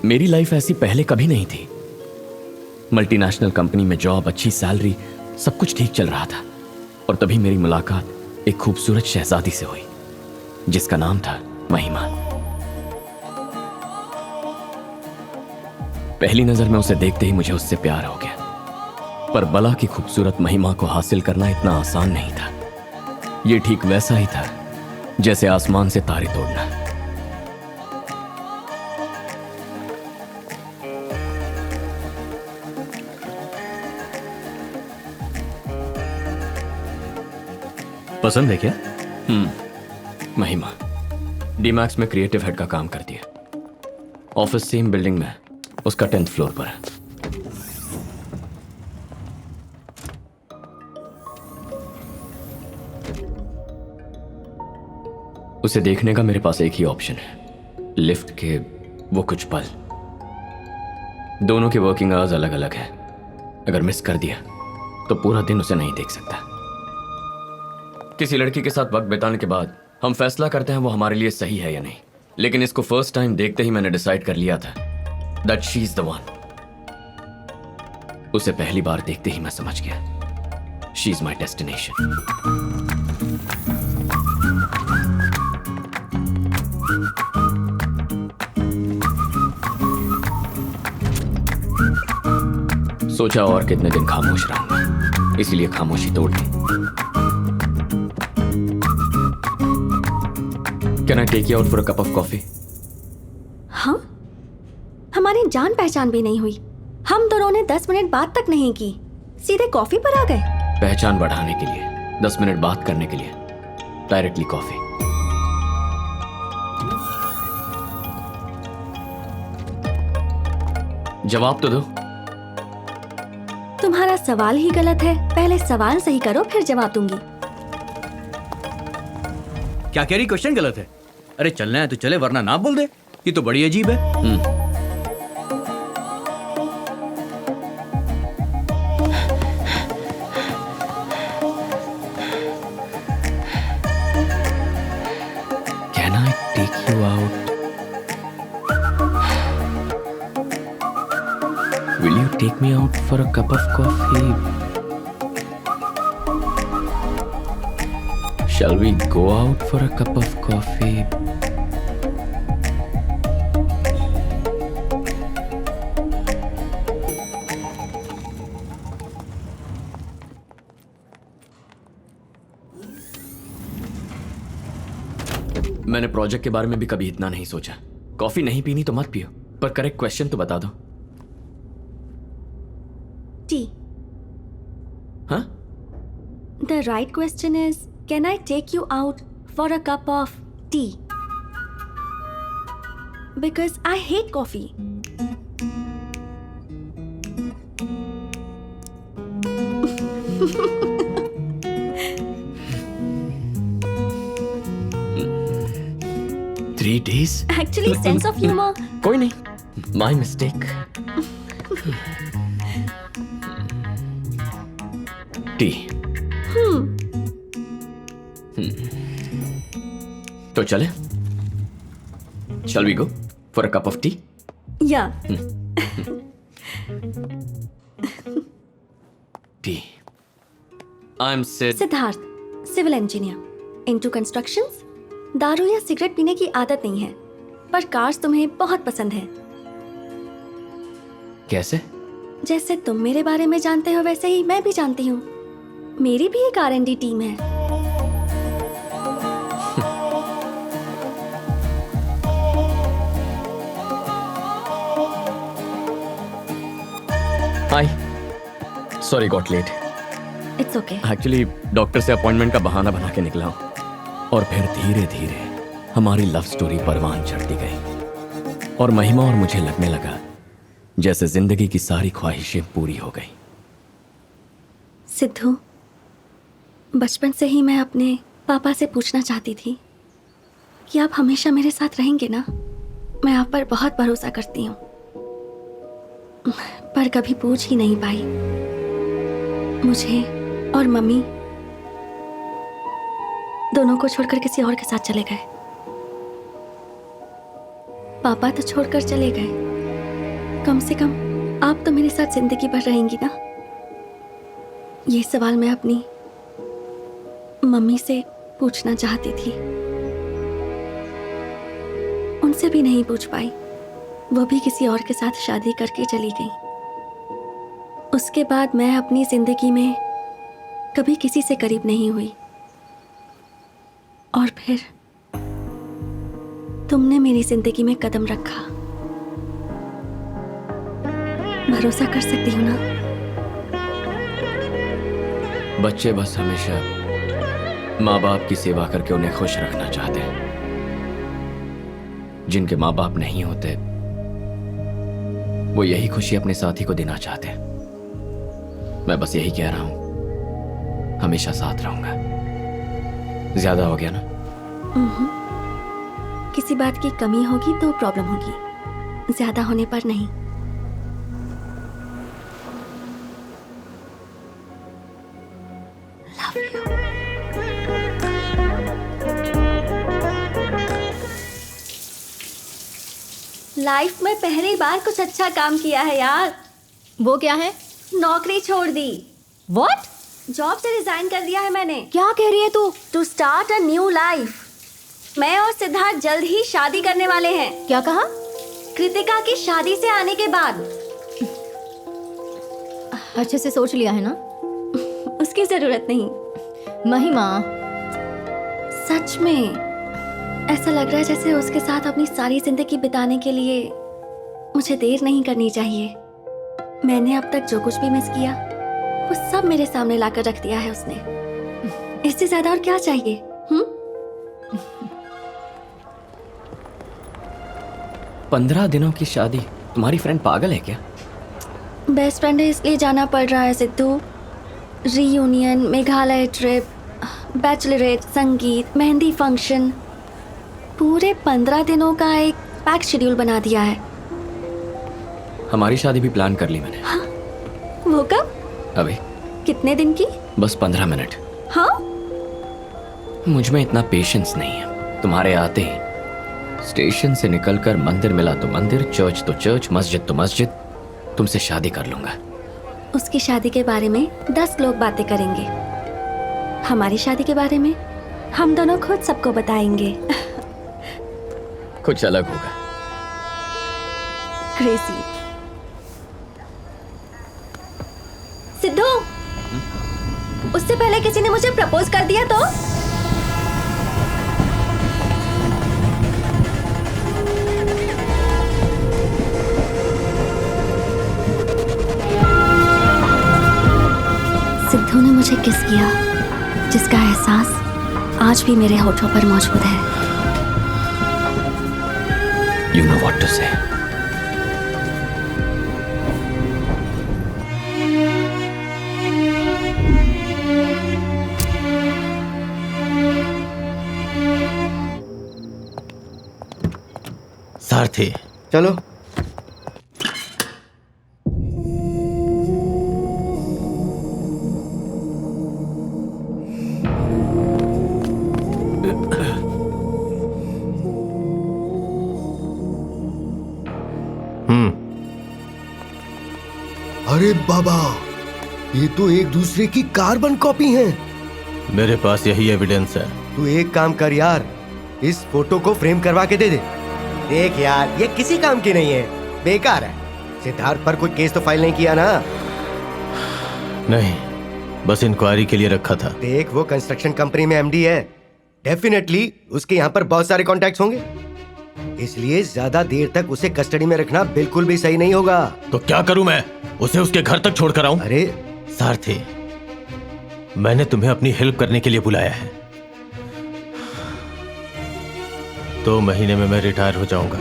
मेरी लाइफ ऐसी पहले कभी नहीं थी। मल्टीनेशनल कंपनी में जॉब, अच्छी सैलरी, सब कुछ ठीक चल रहा था। और तभी मेरी मुलाकात एक खूबसूरत शहजादी से हुई जिसका नाम था महिमा। पहली नजर में उसे देखते ही मुझे उससे प्यार हो गया। पर बला की खूबसूरत महिमा को हासिल करना इतना आसान नहीं था। यह ठीक वैसा ही था जैसे आसमान से तारे तोड़ना। पसंद है क्या? महिमा डीमैक्स में क्रिएटिव हेड का काम करती है। ऑफिस सेम बिल्डिंग में, उसका 10th फ्लोर पर है। उसे देखने का मेरे पास एक ही ऑप्शन है, लिफ्ट के वो कुछ पल। दोनों के वर्किंग आवर्स अलग अलग हैं। अगर मिस कर दिया तो पूरा दिन उसे नहीं देख सकता। किसी लड़की के साथ वक्त बिताने के बाद हम फैसला करते हैं वो हमारे लिए सही है या नहीं, लेकिन इसको फर्स्ट टाइम देखते ही मैंने डिसाइड कर लिया था that she is the one. उसे पहली बार देखते ही मैं समझ गया, शी इज माई डेस्टिनेशन। सोचा और कितने दिन खामोश रहूंगा, इसलिए खामोशी तोड़ दी। Can I take you out for a cup of coffee? हाँ, हमारी जान पहचान भी नहीं हुई। हम दोनों ने 10 मिनट बात तक नहीं की, सीधे कॉफी पर आ गए। पहचान बढ़ाने के लिए, 10 मिनट बात करने के लिए डायरेक्टली कॉफी। जवाब तो दो। तुम्हारा सवाल ही गलत है। पहले सवाल सही करो, फिर जवाब दूंगी। क्या कह रही? क्वेश्चन गलत है। अरे चलना है तो चले, वरना ना बोल दे। ये तो बड़ी अजीब है। Can I take you out? Will you take me out for a cup of coffee? Shall we go out for a cup of coffee? मैंने प्रोजेक्ट के बारे में भी कभी इतना नहीं सोचा। कॉफी नहीं पीनी तो मत पियो, पर करेक्ट क्वेश्चन तो बता दो। टी। हाँ? The right question is, can I take you out for a cup of tea? Because I hate coffee. Three days? Actually, sense of humor. कोई नहीं, my mistake. टी। तो चले? Shall we go for a cup of tea? Yeah. Tea. I'm Sid. Siddharth, civil engineer, into constructions. दारू या cigarette पीने की आदत नहीं है, पर कार्स तुम्हें बहुत पसंद है। कैसे? जैसे तुम मेरे बारे में जानते हो, वैसे ही मैं भी जानती हूँ। मेरी भी एक R&D टीम है। Hi, sorry got late. It's okay. Actually doctor से अपॉइंटमेंट का बहाना बना के निकला हूँ। और फिर धीरे धीरे हमारी लव स्टोरी परवान चढ़ती गई और महिमा और मुझे लगने लगा जैसे जिंदगी की सारी ख्वाहिशें पूरी हो गई। सिद्धू, बचपन से ही मैं अपने पापा से पूछना चाहती थी कि आप हमेशा मेरे साथ रहेंगे ना। मैं आप पर बहुत भरोसा करती हूँ, पर कभी पूछ ही नहीं पाई। मुझे और मम्मी दोनों को छोड़कर किसी और के साथ चले गए। पापा तो छोड़कर चले गए, कम से कम आप तो मेरे साथ जिंदगी भर रहेंगी ना? ये सवाल मैं अपनी मम्मी से पूछना चाहती थी, उनसे भी नहीं पूछ पाई। वो भी किसी और के साथ शादी करके चली गई। उसके बाद मैं अपनी जिंदगी में कभी किसी से करीब नहीं हुई, और फिर तुमने मेरी जिंदगी में कदम रखा। भरोसा कर सकती हो ना? बच्चे बस हमेशा माँ बाप की सेवा करके उन्हें खुश रखना चाहते हैं। जिनके माँ बाप नहीं होते वो यही खुशी अपने साथी को देना चाहते हैं। मैं बस यही कह रहा हूं, हमेशा साथ रहूंगा। ज्यादा हो गया ना? किसी बात की कमी होगी तो प्रॉब्लम होगी, ज्यादा होने पर नहीं। Love you. लाइफ में पहली बार कुछ अच्छा काम किया है यार। वो क्या है? नौकरी छोड़ दी। व्हाट? जॉब से रिजाइन कर दिया है मैंने। क्या कह रही है तू? To start a new life. मैं और सिद्धार्थ जल्द ही शादी करने वाले हैं। क्या कहा? कृतिका की शादी से आने के बाद। अच्छे से सोच लिया है ना? उसकी जरूरत नहीं। महिमा, सच में ऐसा लग रहा है जैसे उसके साथ अपनी सारी जिंदगी बिताने के लिए मुझे देर नहीं करनी चाहिए। मैंने अब तक जो कुछ भी मिस किया वो सब मेरे सामने लाकर रख दिया है उसने। इससे ज्यादा और क्या चाहिए? 15 दिनों की शादी? तुम्हारी फ्रेंड पागल है क्या? बेस्ट फ्रेंड है इसलिए जाना पड़ रहा है Sidhu. Reunion, Meghalaya trip, Bachelorette, संगीत, मेहंदी फंक्शन, पूरे 15 दिनों का एक पैक शेड्यूल बना दिया है। हमारी शादी भी प्लान कर ली मैंने। हाँ? वो कब? अभी। कितने दिन की? बस 15 मिनट। हाँ? मुझ में इतना पेशेंस नहीं है। तुम्हारे आते ही स्टेशन से निकलकर मंदिर मिला तो मंदिर, चर्च तो चर्च, मस्जिद तो मस्जिद, तुमसे शादी कर लूंगा। उसकी शादी के बारे में 10 लोग बातें करेंगे। हमारी शादी के बारे में हम दोनों खुद सबको बताएंगे। कुछ अलग होगा। क्रेजी। सिद्धू, उससे पहले किसी ने मुझे प्रपोज कर दिया तो? सिद्धू ने मुझे किस किया जिसका एहसास आज भी मेरे होठों पर मौजूद है। You know what to say. सारथी, चलो। अरे बाबा, ये तो एक दूसरे की कार्बन कॉपी हैं। मेरे पास यही एविडेंस है। तू एक काम कर यार, इस फोटो को फ्रेम करवा के दे दे। देख यार, ये किसी काम की नहीं है, बेकार है। सिद्धार्थ पर कोई केस तो फाइल नहीं किया ना? नहीं, बस इंक्वायरी के लिए रखा था। देख, वो कंस्ट्रक्शन कंपनी में एमडी है, डेफिनेटली उसके यहाँ पर बहुत सारे कॉन्टैक्ट्स होंगे, इसलिए ज्यादा देर तक उसे कस्टडी में रखना बिल्कुल भी सही नहीं होगा। तो क्या करूं मैं? उसे उसके घर तक छोड़कर आऊं? अरे सारथी, मैंने तुम्हें अपनी हेल्प करने के लिए बुलाया है। 2 महीने में मैं रिटायर हो जाऊंगा।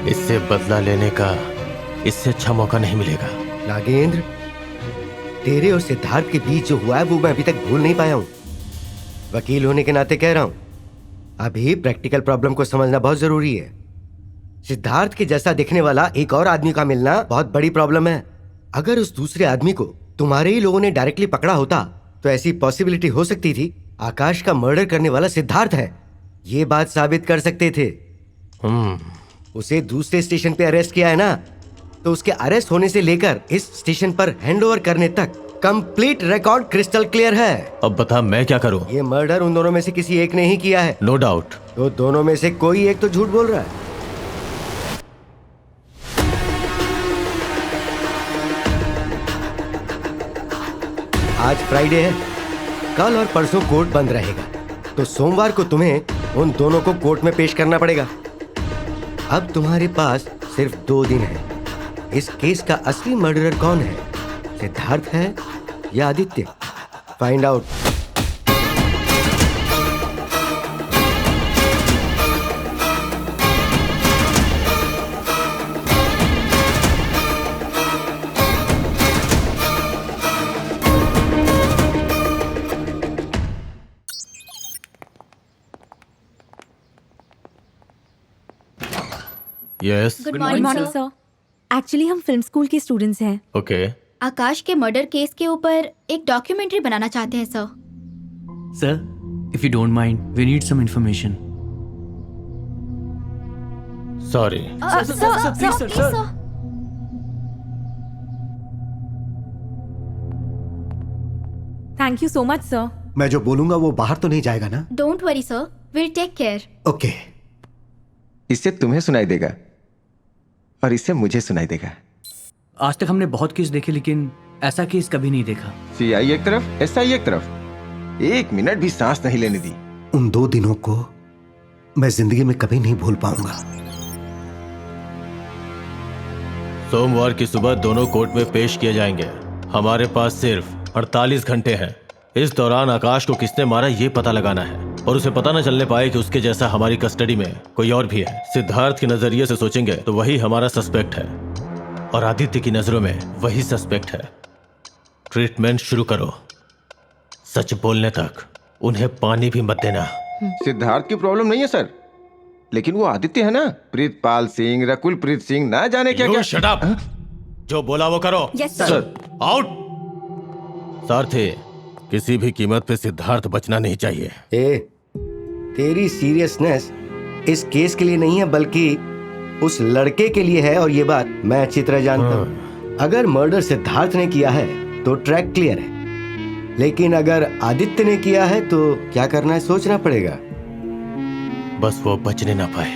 इससे बदला लेने का इससे अच्छा मौका नहीं मिलेगा। नागेंद्र, तेरे और सिद्धार्थ के बीच जो हुआ है वो मैं अभी तक भूल नहीं पाया हूं। वकील होने के नाते कह रहा हूं, अभी प्रैक्टिकल प्रॉब्लम को समझना बहुत जरूरी है। सिद्धार्थ के जैसा दिखने वाला एक और आदमी का मिलना बहुत बड़ी प्रॉब्लम है। अगर उस दूसरे आदमी को तुम्हारे ही लोगों ने डायरेक्टली पकड़ा होता तो ऐसी पॉसिबिलिटी हो सकती थी आकाश का मर्डर करने वाला सिद्धार्थ है, ये बात साबित कर सकते थे। उसे दूसरे स्टेशन पे अरेस्ट किया है ना, तो उसके अरेस्ट होने से लेकर इस स्टेशन पर हैंडओवर करने तक कंप्लीट रिकॉर्ड क्रिस्टल क्लियर है। अब बता मैं क्या करूं? ये मर्डर उन दोनों में से किसी एक ने ही किया है। No doubt. तो दोनों में से कोई एक तो झूठ बोल रहा है। आज फ्राइडे है, कल और परसों कोर्ट बंद रहेगा, तो सोमवार को तुम्हें उन दोनों को कोर्ट में पेश करना पड़ेगा। अब तुम्हारे पास सिर्फ 2 दिन है। इस केस का असली मर्डरर कौन है, सिद्धार्थ है या Aditya? Find out. Yes. Good morning sir. Actually हम फिल्म स्कूल के स्टूडेंट्स हैं। ओके। आकाश के मर्डर केस के ऊपर एक डॉक्यूमेंट्री बनाना चाहते हैं sir. Sir, if you don't mind, we need some information. Sorry. Thank you so much sir. मैं जो बोलूंगा वो बाहर तो नहीं जाएगा ना? Don't worry sir, will take care. Okay. इससे तुम्हें सुनाई देगा और इससे मुझे सुनाई देगा। आज तक हमने बहुत केस देखे, लेकिन ऐसा केस कभी नहीं देखा। सीआई एक तरफ, एसआई एक तरफ, 1 मिनट भी सांस नहीं लेने दी। उन 2 दिनों को मैं जिंदगी में कभी नहीं भूल पाऊंगा। सोमवार की सुबह दोनों कोर्ट में पेश किए जाएंगे। हमारे पास सिर्फ 48 घंटे हैं। इस दौरान आकाश को किसने मारा ये पता लगाना है, और उसे पता न चलने पाए कि उसके जैसा हमारी कस्टडी में कोई और भी है। सिद्धार्थ के नजरिए से सोचेंगे तो वही हमारा सस्पेक्ट है, और आदित्य की नजरों में वही सस्पेक्ट है। ट्रीटमेंट शुरू करो। सच बोलने तक उन्हें पानी भी मत देना। सिद्धार्थ की प्रॉब्लम नहीं है सर, लेकिन वो आदित्य है ना, प्रीतपाल सिंह, रकुल प्रीत सिंह, ना जाने क्या क्या। Shut up. जो बोला वो करो। Yes sir. आउट। सारथी, किसी भी कीमत पे सिद्धार्थ बचना नहीं चाहिए। तेरी सीरियसनेस इस केस के लिए नहीं है, बल्कि उस लड़के के लिए है, और ये बात मैं अच्छी तरह जानता हूँ। अगर मर्डर सिद्धार्थ ने किया है तो ट्रैक क्लियर है, लेकिन अगर आदित्य ने किया है तो क्या करना है सोचना पड़ेगा। बस वो बचने ना पाए।